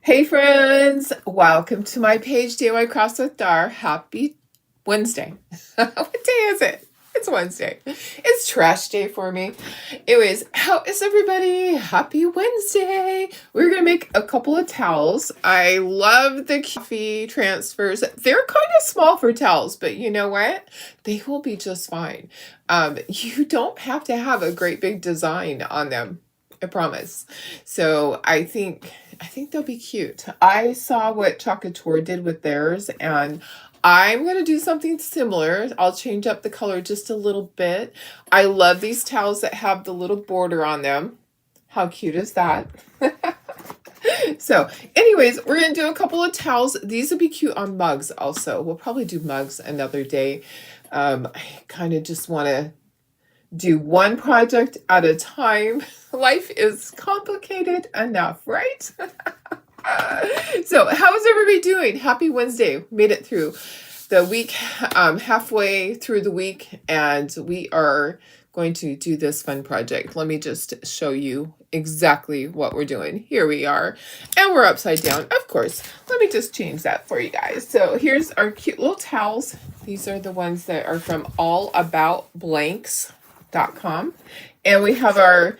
Hey friends, welcome to my page DIY Crafts with Dar. Happy Wednesday. What day is it? It's Wednesday. It's trash day for me. Anyways, how is everybody? Happy Wednesday. We're going to make a couple of towels. I love the coffee transfers. They're kind of small for towels, but you know what? They will be just fine. You don't have to have a great big design on them. I promise. So I think they'll be cute. I saw what Chocateur did with theirs, and I'm going to do something similar. I'll change up the color just a little bit. I love these towels that have the little border on them. How cute is that? So anyways, we're going to do a couple of towels. These would be cute on mugs also. We'll probably do mugs another day. I kind of just want to do one project at a time. Life is complicated enough, right? So how is everybody doing? Happy Wednesday. Made it through the week, halfway through the week, and we are going to do this fun project. Let me just show you exactly what we're doing. Here we are, and we're upside down, of course. Let me just change that for you guys. So here's our cute little towels. These are the ones that are from allaboutblanks.com, and we have our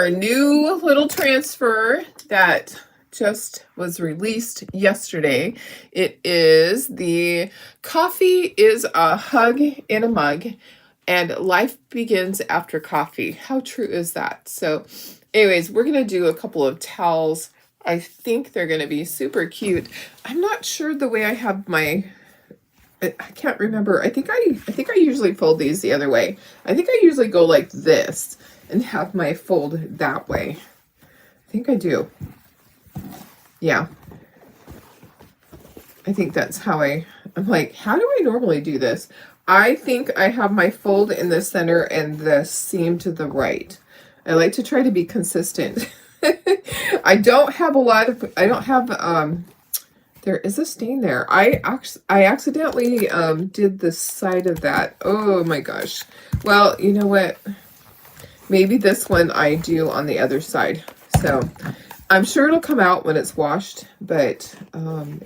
new little transfer that just was released yesterday. It is the Coffee is a Hug in a Mug, and Life Begins After Coffee. How true is that? So anyways, we're going to do a couple of towels. I think they're going to be super cute. I'm not sure the way I have my, I can't remember. I think I usually fold these the other way. I think I usually go like this and have my fold that way. I think I do. Yeah. I think that's how I'm like, how do I normally do this? I think I have my fold in the center and the seam to the right. I like to try to be consistent. I don't have there is a stain there. I accidentally did the side of that. Oh my gosh. Well, you know what? Maybe this one I do on the other side. So I'm sure it'll come out when it's washed, but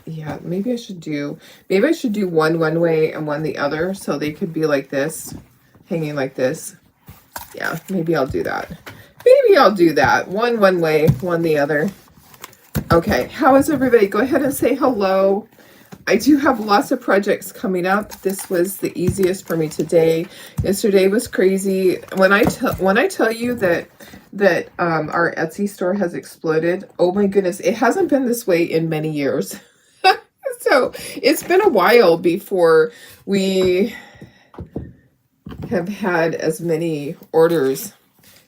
yeah, maybe I should do one way and one the other, so they could be like this, hanging like this. Yeah, maybe I'll do that. One way, one the other. Okay, how is everybody? Go ahead and say hello. I do have lots of projects coming up. This was the easiest for me today. Yesterday was crazy. When I tell you that our Etsy store has exploded, oh my goodness, it hasn't been this way in many years. So it's been a while before we have had as many orders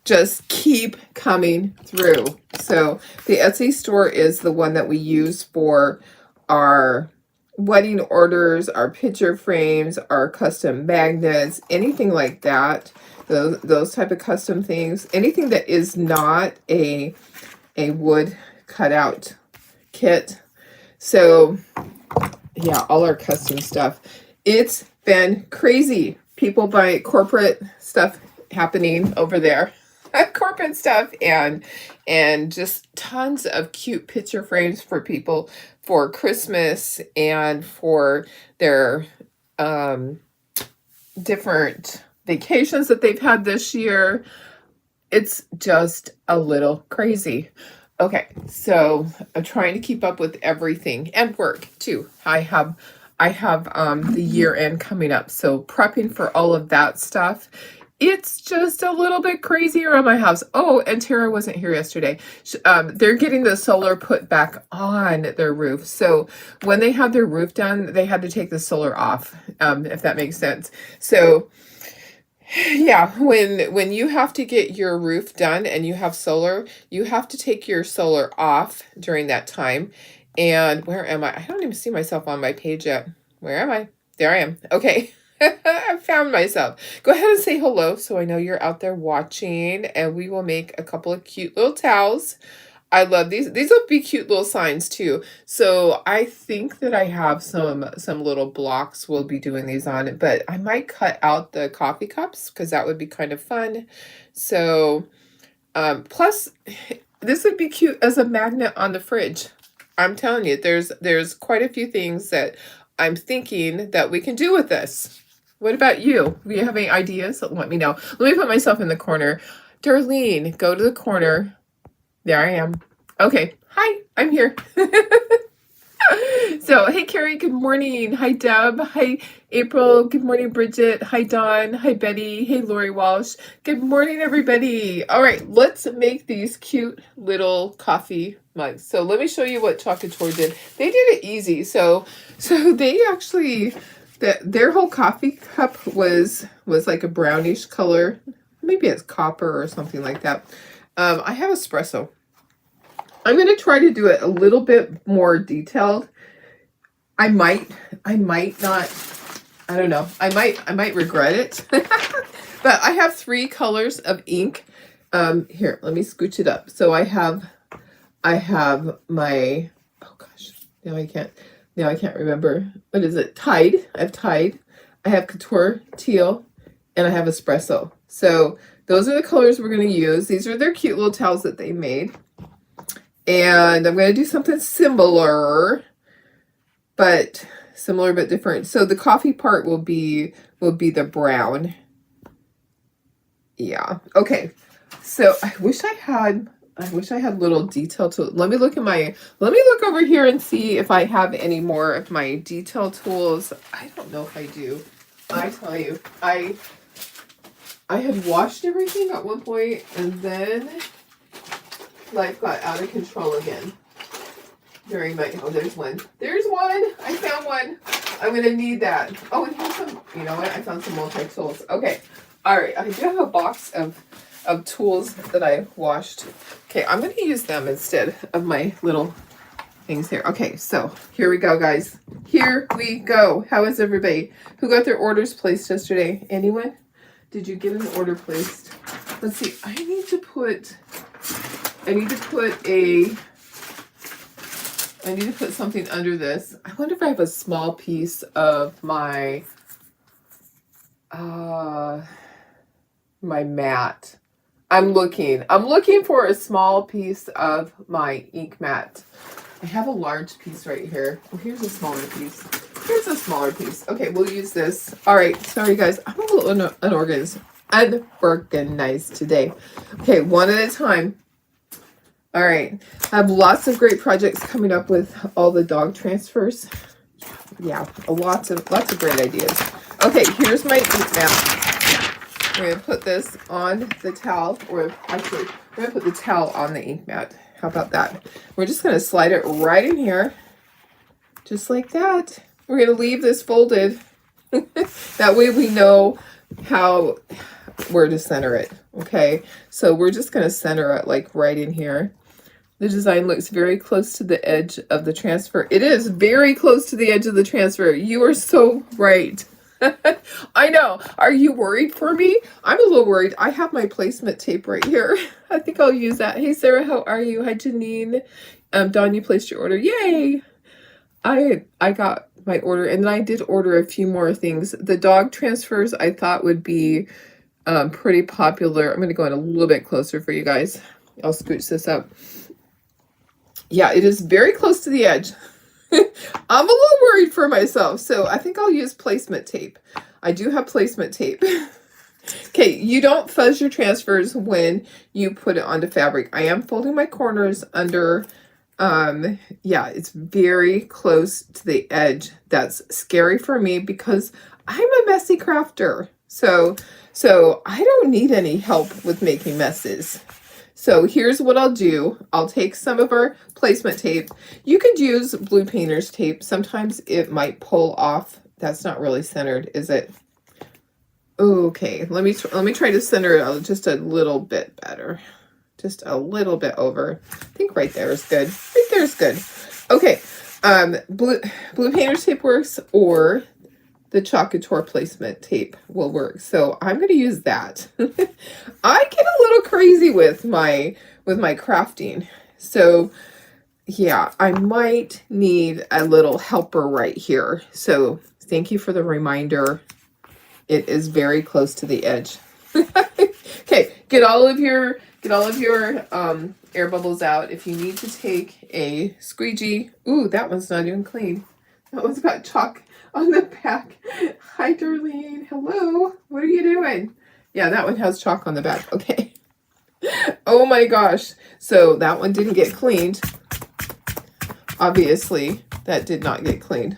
just keep coming through. So the Etsy store is the one that we use for our wedding orders, our picture frames, our custom magnets, anything like that. Those type of custom things. Anything that is not a wood cutout kit. So yeah, all our custom stuff. It's been crazy. People buy corporate stuff happening over there. Corporate stuff and just tons of cute picture frames for people for Christmas and for their different vacations that they've had this year. It's just a little crazy. Okay, so I'm trying to keep up with everything and work too. I have the year end coming up, so prepping for all of that stuff. It's just a little bit crazy around my house. Oh, and Tara wasn't here yesterday. They're getting the solar put back on their roof. So when they had their roof done, they had to take the solar off, if that makes sense. So yeah, when you have to get your roof done and you have solar, you have to take your solar off during that time. And where am I? I don't even see myself on my page yet. Where am I? There I am. Okay. I found myself. Go ahead and say hello so I know you're out there watching, and we will make a couple of cute little towels. I love these. These will be cute little signs too. So I think that I have some little blocks we'll be doing these on, but I might cut out the coffee cups because that would be kind of fun. So plus this would be cute as a magnet on the fridge. I'm telling you, there's quite a few things that I'm thinking that we can do with this. What about you? Do you have any ideas? Let me know. Let me put myself in the corner. Darlene, go to the corner. There I am. Okay. Hi, I'm here. So, hey, Carrie, good morning. Hi, Deb. Hi, April. Good morning, Bridget. Hi, Dawn. Hi, Betty. Hey, Lori Walsh. Good morning, everybody. All right, let's make these cute little coffee mugs. So let me show you what Chocator did. They did it easy. So they actually, their whole coffee cup was like a brownish color. Maybe it's copper or something like that. I have espresso. I'm going to try to do it a little bit more detailed. I might not, I don't know. I might regret it. But I have 3 colors of ink. Here, let me scooch it up. So I have my, oh gosh, now I can't remember. What is it? Tide. I have Tide. I have Couture Teal, and I have Espresso. So those are the colors we're going to use. These are their cute little towels that they made. And I'm going to do something similar but different. So the coffee part will be the brown. Yeah. Okay. So I wish I had little detail to let me look over here and see if I have any more of my detail tools. I don't know if I do. I tell you, I had washed everything at one point, and then life got out of control again during my, oh, there's one. I found one. I'm gonna need that. Oh, and here's some, you know what, I found some multi-tools. Okay, all right, I do have a box of tools that I washed. Okay, I'm gonna use them instead of my little things here. Okay, so here we go, guys. Here we go. How is everybody? Who got their orders placed yesterday? Anyone? Did you get an order placed? Let's see, I need to put something under this. I wonder if I have a small piece of my my mat. I'm looking for a small piece of my ink mat. I have a large piece right here. Oh, here's a smaller piece. Okay, we'll use this. All right, sorry guys, I'm a little unorganized today. Okay, one at a time. All right, I have lots of great projects coming up with all the dog transfers. Yeah, lots of great ideas. Okay, here's my ink mat. We're gonna put this on the towel, or actually, we're gonna put the towel on the ink mat. How about that? We're just gonna slide it right in here, just like that. We're gonna leave this folded. That way we know where to center it. Okay, so we're just gonna center it like right in here. The design looks very close to the edge of the transfer. It is very close to the edge of the transfer. You are so right. I know. Are you worried for me? I'm a little worried. I have my placement tape right here. I think I'll use that. Hey, Sarah, how are you? Hi, Janine. Dawn, you placed your order. Yay! I got my order, and then I did order a few more things. The dog transfers I thought would be pretty popular. I'm going to go in a little bit closer for you guys. I'll scooch this up. Yeah, it is very close to the edge. I'm a little worried for myself, so I think I'll use placement tape. I do have placement tape. Okay, you don't fuzz your transfers when you put it onto fabric. I am folding my corners under, yeah, it's very close to the edge. That's scary for me because I'm a messy crafter. So I don't need any help with making messes. So here's what I'll do. I'll take some of our placement tape. You could use blue painter's tape. Sometimes it might pull off. That's not really centered, is it? Okay, let me try to center it just a little bit better. Just a little bit over. I think right there is good. Right there is good. Okay, blue painter's tape works, or the Chocator placement tape will work. So I'm going to use that. I get a little crazy with my crafting. So yeah, I might need a little helper right here. So thank you for the reminder. It is very close to the edge. Okay, get all of your air bubbles out. If you need to take a squeegee, ooh, that one's not even clean. That one's got chalk on the back. Hi, Darlene. Hello. What are you doing? Yeah, that one has chalk on the back. Okay. Oh my gosh. So that one didn't get cleaned. Obviously, that did not get cleaned.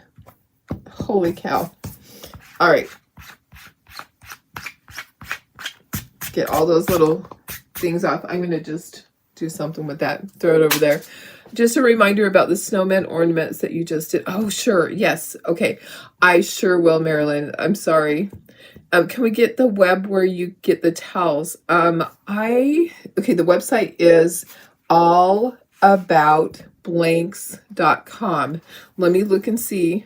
Holy cow. All right. Get all those little things off. I'm going to just do something with that. Throw it over there. Just a reminder about the snowman ornaments that you just did. Oh, sure. Yes. Okay. I sure will, Marilyn. I'm sorry. Can we get the web where you get the towels? Okay, the website is allaboutblanks.com. Let me look and see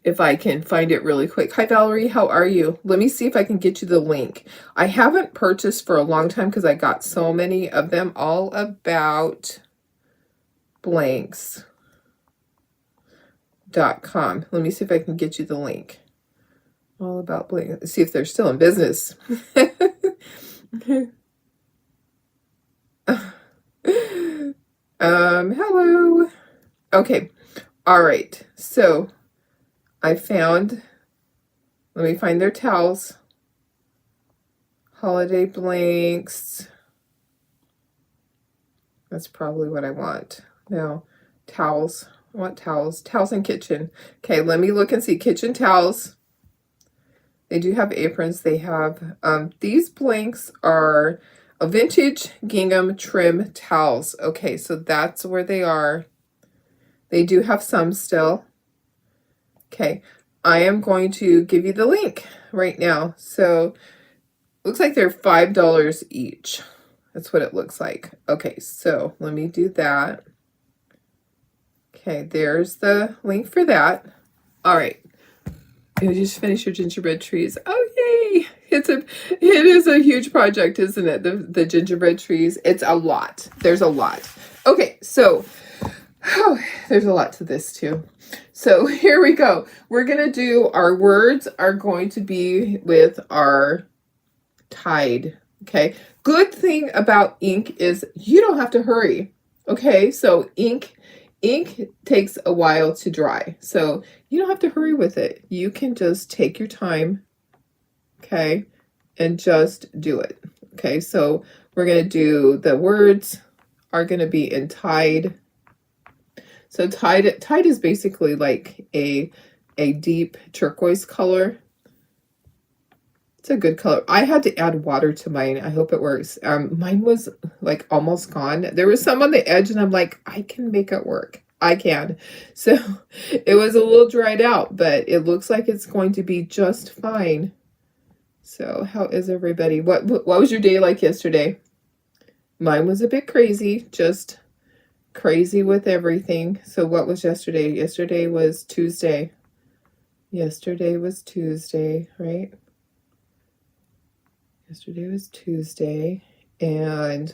if I can find it really quick. Hi, Valerie. How are you? Let me see if I can get you the link. I haven't purchased for a long time because I got so many of them. allaboutblanks.com. Let me see if I can get you the link. All About Blanks. See if they're still in business. Hello. Okay. All right. So I found, let me find their towels. Holiday blanks. That's probably what I want. No, towels. I want towels. Towels in kitchen. Okay, let me look and see. Kitchen towels. They do have aprons. They have, these blanks are a vintage gingham trim towels. Okay, so that's where they are. They do have some still. Okay, I am going to give you the link right now. So, looks like they're $5 each. That's what it looks like. Okay, so let me do that. Okay, there's the link for that. All right. You just finished your gingerbread trees. Oh, yay. It is a huge project, isn't it? The gingerbread trees. It's a lot. There's a lot. Okay, so there's a lot to this too. So here we go. We're going to do, our words are going to be with our Tide. Okay. Good thing about ink is you don't have to hurry. Okay. So ink takes a while to dry. So you don't have to hurry with it. You can just take your time. Okay. And just do it. Okay. So we're going to do, the words are going to be in Tide. So Tide is basically like a deep turquoise color. It's a good color. I had to add water to mine. I hope it works. Mine was like almost gone. There was some on the edge and I'm like, I can make it work. I can. So it was a little dried out, but it looks like it's going to be just fine. So how is everybody? What was your day like yesterday? Mine was a bit crazy, just crazy with everything. So what was yesterday? Yesterday was Tuesday. Yesterday was Tuesday, right? Yesterday was Tuesday, and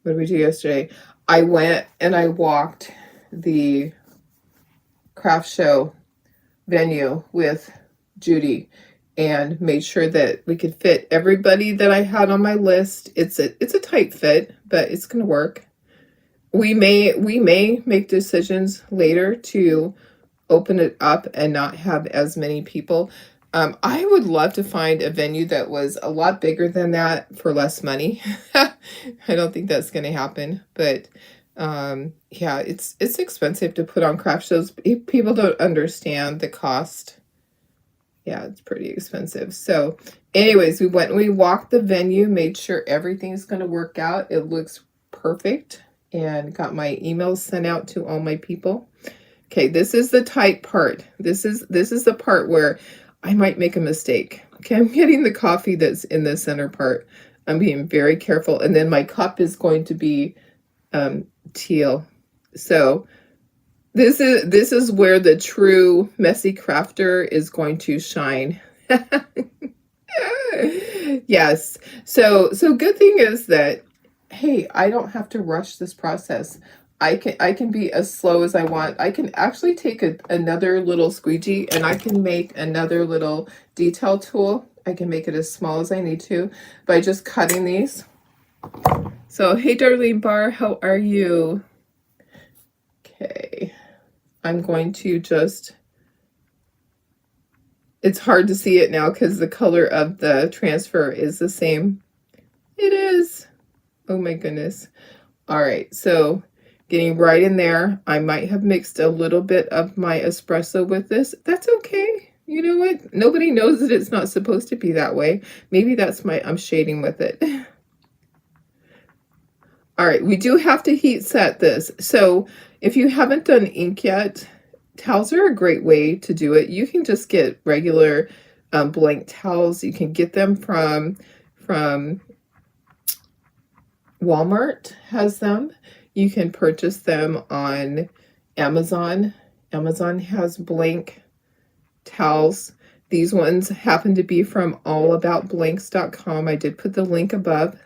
what did we do yesterday? I went and I walked the craft show venue with Judy and made sure that we could fit everybody that I had on my list. It's a tight fit, but it's going to work. We may make decisions later to open it up and not have as many people. I would love to find a venue that was a lot bigger than that for less money. I don't think that's going to happen, but yeah, it's expensive to put on craft shows. People don't understand the cost. Yeah, it's pretty expensive. So anyways, we went and we walked the venue, made sure everything's going to work out. It looks perfect, and got my emails sent out to all my people. Okay, this is the tight part. This is the part where I might make a mistake. Okay, I'm getting the coffee that's in the center part. I'm being very careful. And then my cup is going to be teal. So this is where the true messy crafter is going to shine. Yes. So good thing is that, hey, I don't have to rush this process. I can be as slow as I want. I can actually take another little squeegee and I can make another little detail tool. I can make it as small as I need to by just cutting these. So, hey, Darlene Barr, how are you? Okay. I'm going to just, it's hard to see it now because the color of the transfer is the same. It is. Oh my goodness. All right, so getting right in there. I might have mixed a little bit of my espresso with this. That's okay. You know what? Nobody knows that it's not supposed to be that way. Maybe that's I'm shading with it. All right, we do have to heat set this. So if you haven't done ink yet, towels are a great way to do it. You can just get regular blank towels. You can get them from Walmart has them. You can purchase them on Amazon. Amazon has blank towels. These ones happen to be from allaboutblanks.com. I did put the link above.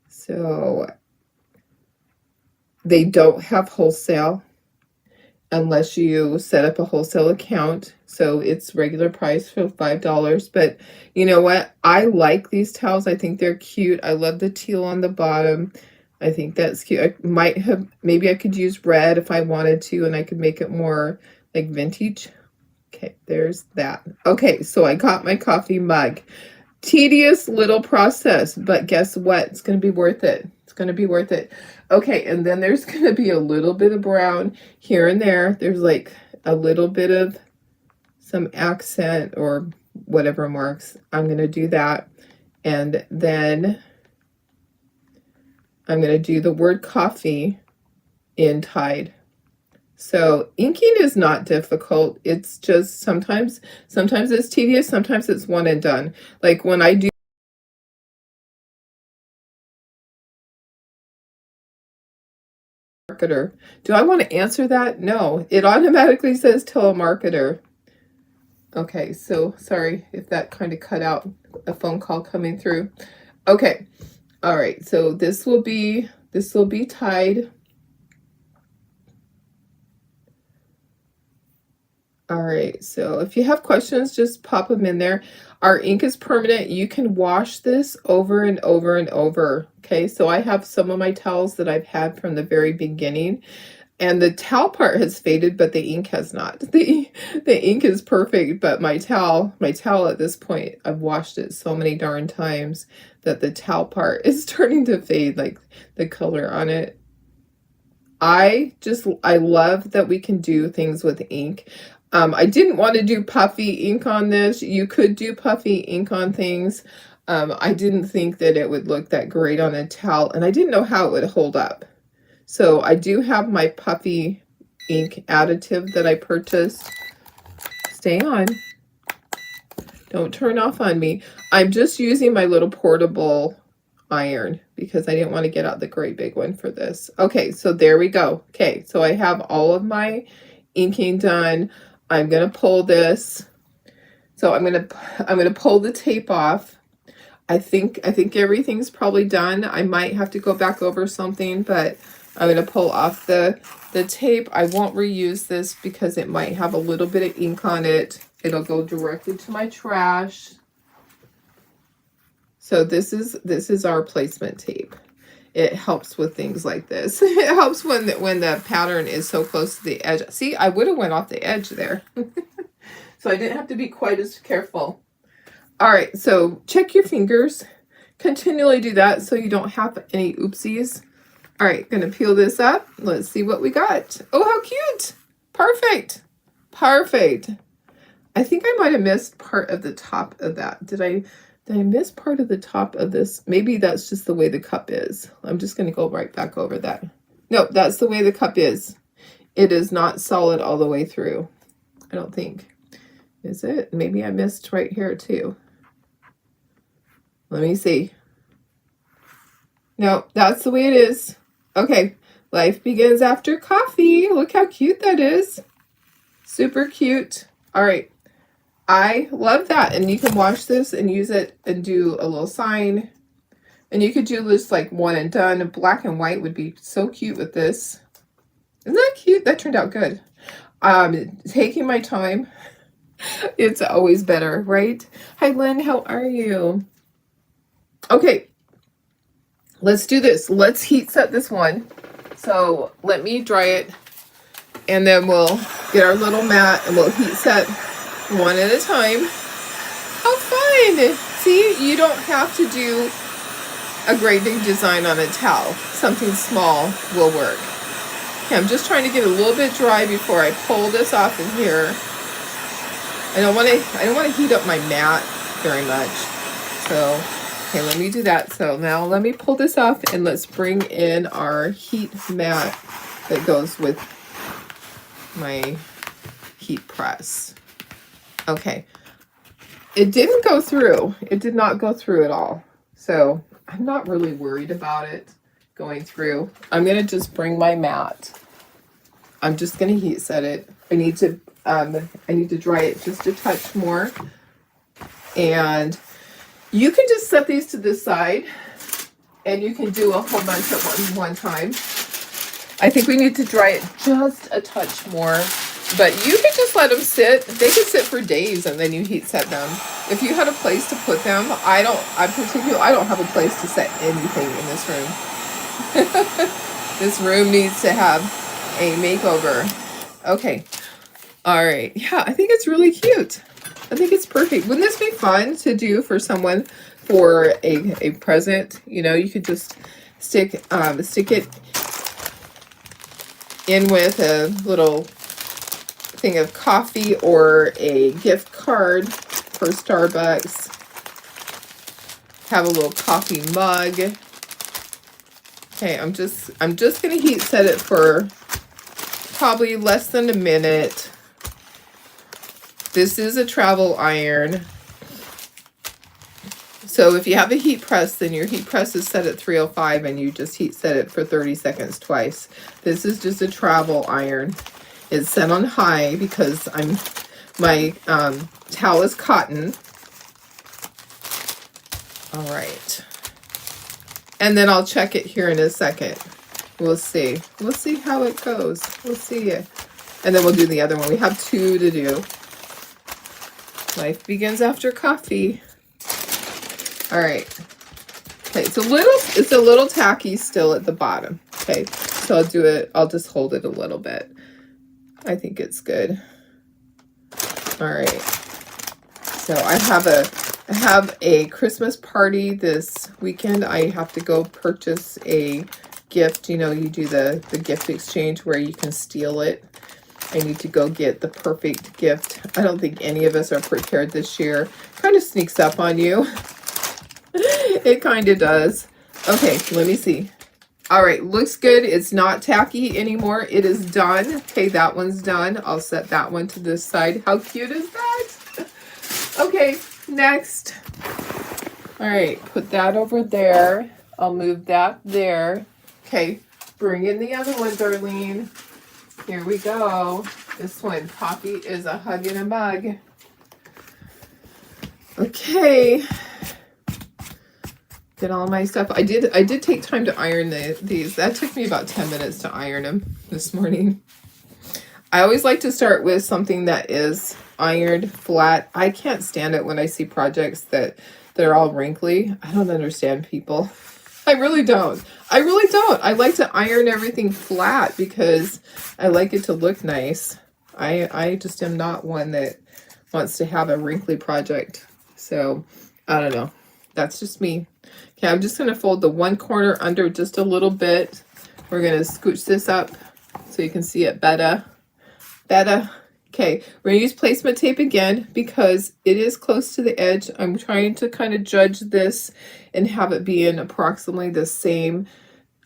So they don't have wholesale unless you set up a wholesale account. So it's regular price for $5. But you know what? I like these towels. I think they're cute. I love the teal on the bottom. I think that's cute. I might have, maybe I could use red if I wanted to, and I could make it more like vintage. Okay, there's that. Okay, so I got my coffee mug. Tedious little process, but guess what? It's going to be worth it. It's going to be worth it. Okay, and then there's going to be a little bit of brown here and there. There's like a little bit of some accent or whatever marks. I'm going to do that. And then I'm going to do the word coffee in Tide. So inking is not difficult. It's just sometimes it's tedious, sometimes it's one and done. Like when I do marketer. Do I want to answer that? No, it automatically says telemarketer. Okay, so sorry if that kind of cut out a phone call coming through. Okay, all right, so this will be Tide. All right, so if you have questions, just pop them in there. Our ink is permanent. You can wash this over and over and over. Okay, so I have some of my towels that I've had from the very beginning, and the towel part has faded, but the ink has not. The ink is perfect, but my towel at this point, I've washed it so many darn times that the towel part is starting to fade, like the color on it. I love that we can do things with ink. I didn't want to do puffy ink on this. You could do puffy ink on things. I didn't think that it would look that great on a towel, and I didn't know how it would hold up. So I do have my puffy ink additive that I purchased. Stay on. Don't turn off on me. I'm just using my little portable iron because I didn't want to get out the great big one for this. Okay, so there we go. Okay, so I have all of my inking done. I'm gonna pull this. So I'm gonna pull the tape off. I think everything's probably done. I might have to go back over something, but I'm gonna pull off the tape. I won't reuse this because it might have a little bit of ink on it. It'll go directly to my trash. So this is our placement tape. It helps with things like this. It helps when the pattern is so close to the edge. See, I would have went off the edge there. So I didn't have to be quite as careful. All right, so check your fingers. Continually do that so you don't have any oopsies. All right, gonna peel this up. Let's see what we got. Oh, how cute. Perfect. Perfect. I think I might have missed part of the top of that. Did I miss part of the top of this? Maybe that's just the way the cup is. I'm just going to go right back over that. No, that's the way the cup is. It is not solid all the way through. I don't think. Is it? Maybe I missed right here too. Let me see. No, that's the way it is. Okay. Life begins after coffee. Look how cute that is. Super cute. All right. I love that. And you can wash this and use it and do a little sign. And you could do this like one and done. Black and white would be so cute with this. Isn't that cute? That turned out good. Taking my time. It's always better, right? Hi, Lynn. How are you? Okay. let's do this. Let's heat set this one. So let me dry it, and then we'll get our little mat and we'll heat set one at a time. How fun! See, you don't have to do a great big design on a towel. Something small will work. Okay, I'm just trying to get a little bit dry before I pull this off in here. I don't want to heat up my mat very much. So, okay, let me do that. So now let me pull this off and let's bring in our heat mat that goes with my heat press. Okay. It didn't go through. It did not go through at all. So I'm not really worried about it going through. I'm going to just bring my mat. I'm just going to heat set it. I need to dry it just a touch more. And you can just set these to the side and you can do a whole bunch at one time. I think we need to dry it just a touch more, but you can just let them sit. They can sit for days and then you heat set them. If you had a place to put them, I don't have a place to set anything in this room. This room needs to have a makeover. Okay. All right. Yeah, I think it's really cute. I think it's perfect. Wouldn't this be fun to do for someone for a present? You know, you could just stick it in with a little thing of coffee or a gift card for Starbucks. Have a little coffee mug. Okay, I'm just gonna heat set it for probably less than a minute. This is a travel iron. So if you have a heat press, then your heat press is set at 305 and you just heat set it for 30 seconds twice. This is just a travel iron. It's set on high because my towel is cotton. All right. And then I'll check it here in a second. We'll see. We'll see how it goes. We'll see. And then we'll do the other one. We have 2 to do. Life begins after coffee. All right. Okay, it's a little tacky still at the bottom. Okay, so I'll just hold it a little bit. I think it's good. All right. So I have a Christmas party this weekend. I have to go purchase a gift. You know, you do the gift exchange where you can steal it. I need to go get the perfect gift. I don't think any of us are prepared this year. Kind of sneaks up on you. It kind of does. Okay, let me see. All right, looks good. It's not tacky anymore. It is done. Okay, that one's done. I'll set that one to this side. How cute is that? Okay, next. All right, put that over there. I'll move that there. Okay, bring in the other one, Darlene. Here we go. This one, coffee is a hug in a mug. Okay. Get all my stuff. I did take time to iron these. That took me about 10 minutes to iron them this morning. I always like to start with something that is ironed flat. I can't stand it when I see projects that they're all wrinkly. I don't understand people. I really don't. I like to iron everything flat because I like it to look nice. I just am not one that wants to have a wrinkly project. So, I don't know. That's just me. Okay, I'm just going to fold the one corner under just a little bit. We're going to scooch this up so you can see it better. Okay, we're going to use placement tape again because it is close to the edge. I'm trying to kind of judge this and have it be in approximately the same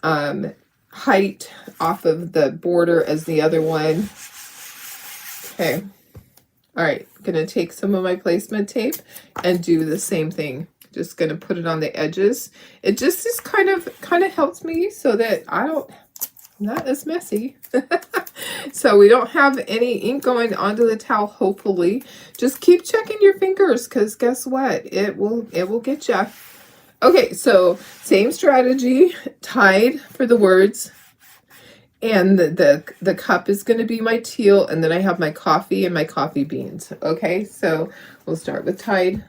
height off of the border as the other one. Okay. All right, I'm going to take some of my placement tape and do the same thing. Just going to put it on the edges. It just is kind of helps me so that I'm not as messy. So we don't have any ink going onto the towel, hopefully. Just keep checking your fingers because guess what? It will get you. Okay, so same strategy, Tide for the words. And the cup is going to be my teal, and then I have my coffee and my coffee beans. Okay, so we'll start with Tide.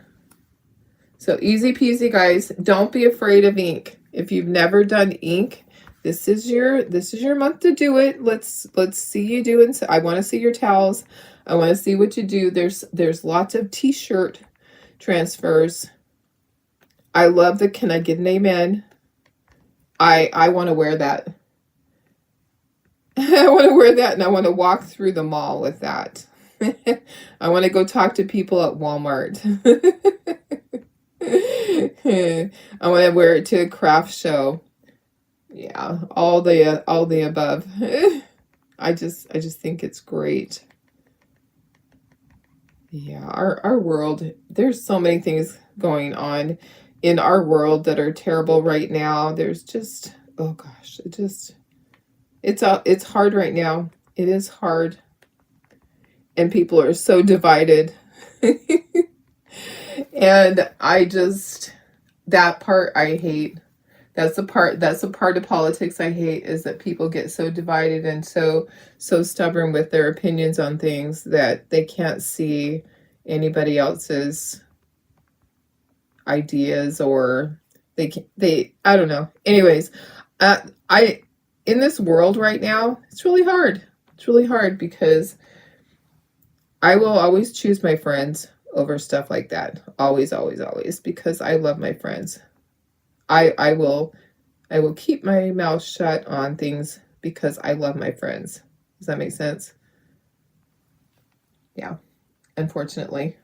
So easy peasy, guys. Don't be afraid of ink. If you've never done ink, this is your month to do it. Let's see you doing. I want to see your towels. I want to see what you do. There's lots of t-shirt transfers. I love the can I get an amen? I want to wear that. I want to wear that, and I want to walk through the mall with that. I want to go talk to people at Walmart. I want to wear it to a craft show. Yeah, all the above. I just think it's great. Yeah, our world, there's so many things going on in our world that are terrible right now. There's just, oh gosh, it's hard right now. It is hard. And people are so divided. And that part I hate. That's the part of politics I hate, is that people get so divided and so stubborn with their opinions on things that they can't see anybody else's ideas, or I don't know. Anyways, in this world right now, it's really hard. It's really hard because I will always choose my friends over stuff like that. Always, always, always, because I love my friends. I will keep my mouth shut on things because I love my friends. Does that make sense? Yeah. Unfortunately,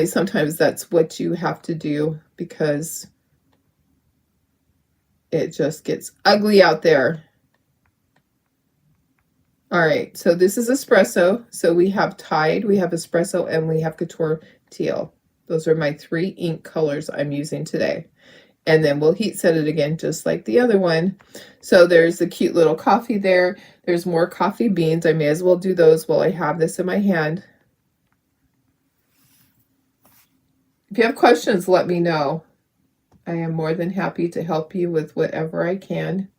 sometimes that's what you have to do, because it just gets ugly out there. All right, so this is espresso. So we have Tide, we have espresso, and we have Couture Teal. Those are my 3 ink colors I'm using today. And then we'll heat set it again, just like the other one. So there's a cute little coffee there. There's more coffee beans. I may as well do those while I have this in my hand. If you have questions, let me know. I am more than happy to help you with whatever I can.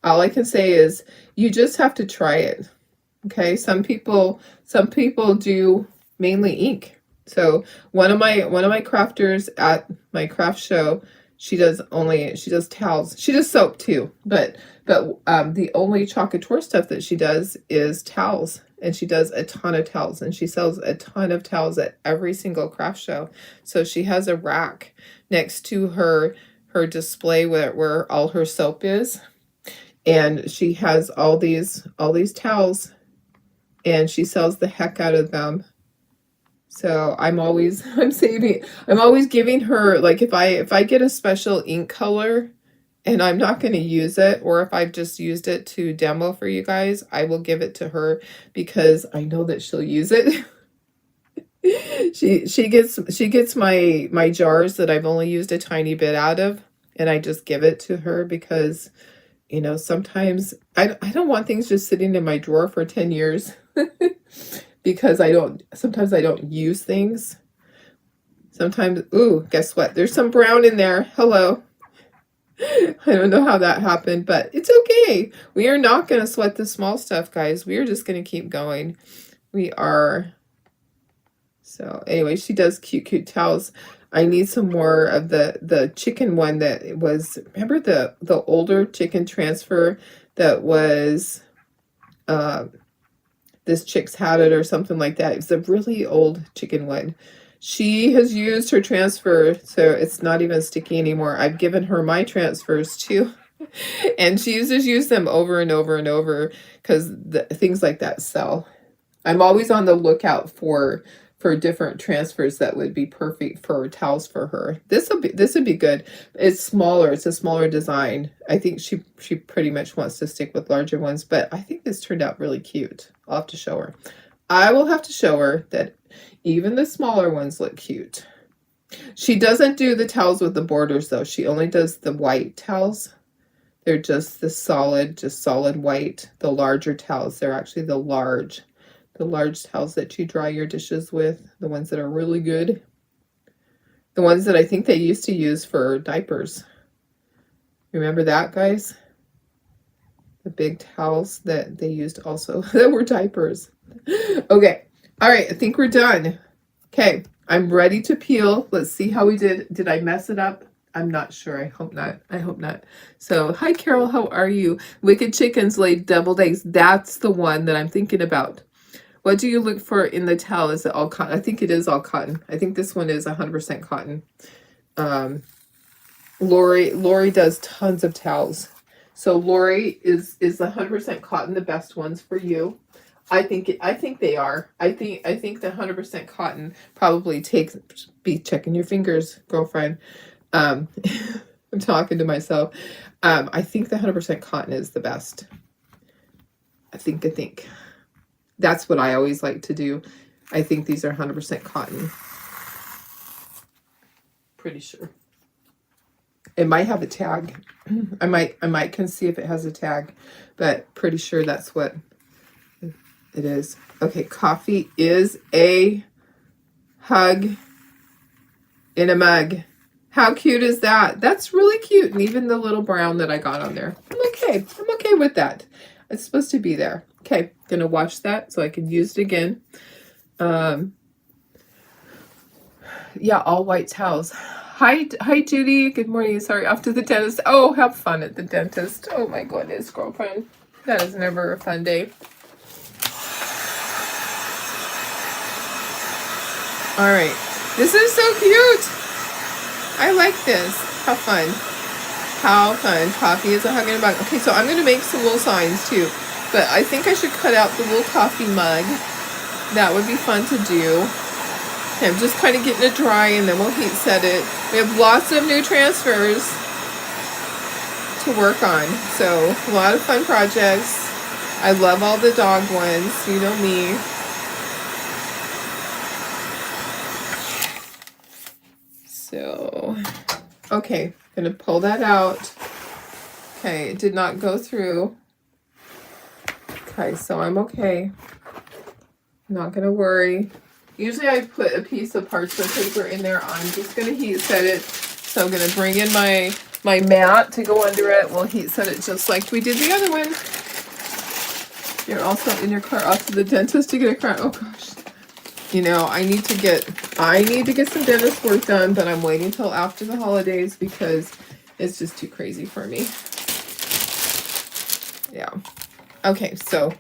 All I can say is you just have to try it. Okay? Some people do mainly ink. So one of my crafters at my craft show, she does towels. She does soap too, but the only Chalk Couture stuff that she does is towels, and she does a ton of towels, and she sells a ton of towels at every single craft show. So she has a rack next to her display where all her soap is, and she has all these towels, and she sells the heck out of them. So I'm always giving her, like, if I get a special ink color and I'm not going to use it, or if I've just used it to demo for you guys, I will give it to her because I know that she'll use it. She gets my jars that I've only used a tiny bit out of, and I just give it to her because, you know, sometimes I don't want things just sitting in my drawer for 10 years. Because sometimes I don't use things. Sometimes, ooh, guess what? There's some brown in there. Hello. I don't know how that happened, but it's okay. We are not going to sweat the small stuff, guys. We are just going to keep going. We are. So anyway, she does cute towels. I need some more of the chicken one that was, remember the older chicken transfer that was, this chick's had it or something like that. It's a really old chicken one. She has used her transfer, so it's not even sticky anymore. I've given her my transfers too. And she used them over and over and over because things like that sell. I'm always on the lookout for different transfers that would be perfect for towels for her. This would be good. It's smaller. It's a smaller design. I think she pretty much wants to stick with larger ones, but I think this turned out really cute. I'll have to show her. I will have to show her that even the smaller ones look cute. She doesn't do the towels with the borders though. She only does the white towels. They're just the solid white. The larger towels, they're actually the large towels that you dry your dishes with, the ones that are really good. The ones that I think they used to use for diapers. Remember that, guys? The big towels that they used also that were diapers. Okay. All right. I think we're done. Okay. I'm ready to peel. Let's see how we did. Did I mess it up? I'm not sure. I hope not. I hope not. So, hi, Carol. How are you? Wicked Chickens laid deviled eggs. That's the one that I'm thinking about. What do you look for in the towel? Is it all cotton? I think it is all cotton. I think this one is 100% cotton. Lori does tons of towels. So Lori is 100% cotton the best ones for you. I think they are. I think the 100% cotton probably takes. Be checking your fingers, girlfriend. I'm talking to myself. I think the 100% cotton is the best. I think that's what I always like to do. I think these are 100% cotton. Pretty sure. It might have a tag. I might can see if it has a tag, but pretty sure that's what it is. Okay, coffee is a hug in a mug. How cute is that? That's really cute. And even the little brown that I got on there. I'm okay with that. It's supposed to be there. Okay, gonna wash that so I can use it again. Yeah, all white towels. Hi Judy. Good morning. Sorry, off to the dentist. Oh, have fun at the dentist. Oh my goodness, girlfriend. That is never a fun day. All right. This is so cute. I like this. How fun. How fun. Coffee is a hug and a mug. Okay, so I'm going to make some little signs too. But I think I should cut out the little coffee mug. That would be fun to do. Okay, I'm just kind of getting it dry and then we'll heat set it. We have lots of new transfers to work on. So a lot of fun projects. I love all the dog ones. You know me. So, okay, gonna pull that out. Okay, it did not go through. Okay, so I'm okay. Not gonna worry. Usually I put a piece of parchment paper in there. I'm just gonna heat set it. So I'm gonna bring in my mat to go under it. We'll heat set it just like we did the other one. You're also in your car off to the dentist to get a crown. Oh gosh. You know, I need to get some dentist work done, but I'm waiting till after the holidays because it's just too crazy for me. Yeah. Okay, so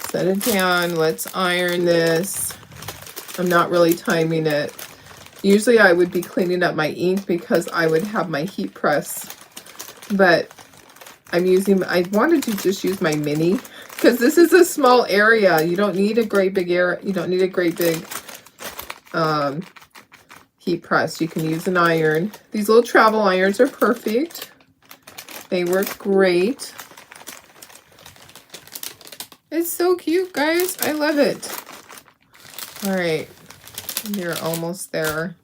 set it down. Let's iron this. I'm not really timing it. Usually I would be cleaning up my ink because I would have my heat press, but I wanted to just use my mini because this is a small area. You don't need a great big area. You don't need a great big heat press. You can use an iron. These little travel irons are perfect. They work great. It's so cute, guys. I love it. All right, you're almost there.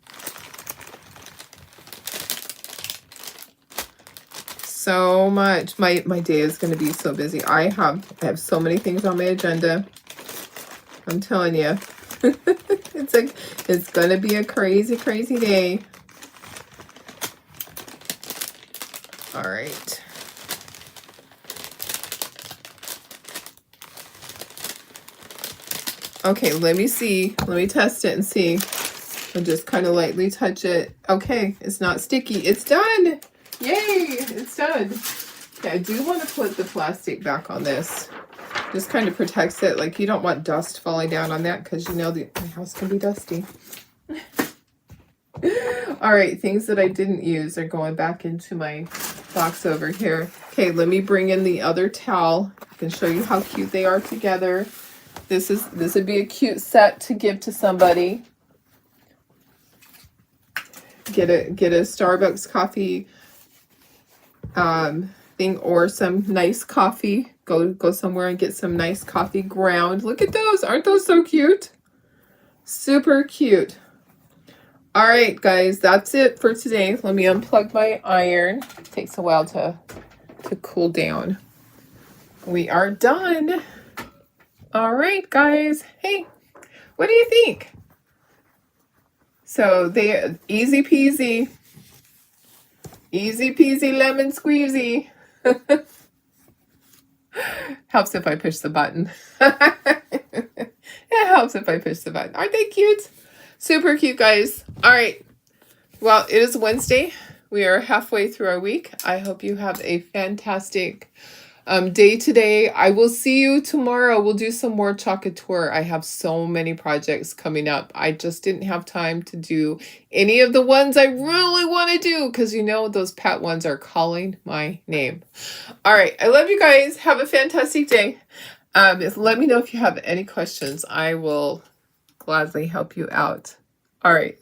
So much. My day is going to be so busy. I have so many things on my agenda. I'm telling you. It's going to be a crazy, crazy day. All right. Okay, let me see. Let me test it and see. I'll just kind of lightly touch it. Okay, it's not sticky. It's done. Yay, it's done. Okay, I do want to put the plastic back on this. Just kind of protects it. Like, you don't want dust falling down on that because you know my house can be dusty. All right, things that I didn't use are going back into my box over here. Okay, let me bring in the other towel. I can show you how cute they are together. This would be a cute set to give to somebody. Get a Starbucks coffee thing or some nice coffee. Go somewhere and get some nice coffee ground. Look at those. Aren't those so cute? Super cute. All right, guys, that's it for today. Let me unplug my iron. It takes a while to cool down. We are done. All right, guys. Hey, what do you think? So they easy peasy lemon squeezy. Helps if I push the button. It helps if I push the button. Aren't they cute? Super cute, guys. All right. Well, it is Wednesday. We are halfway through our week. I hope you have a fantastic day today. I will see you tomorrow. We'll do some more Chocolate Tour. I have so many projects coming up. I just didn't have time to do any of the ones I really want to do because you know those pet ones are calling my name. All right. I love you guys. Have a fantastic day. Let me know if you have any questions. I will gladly help you out. All right.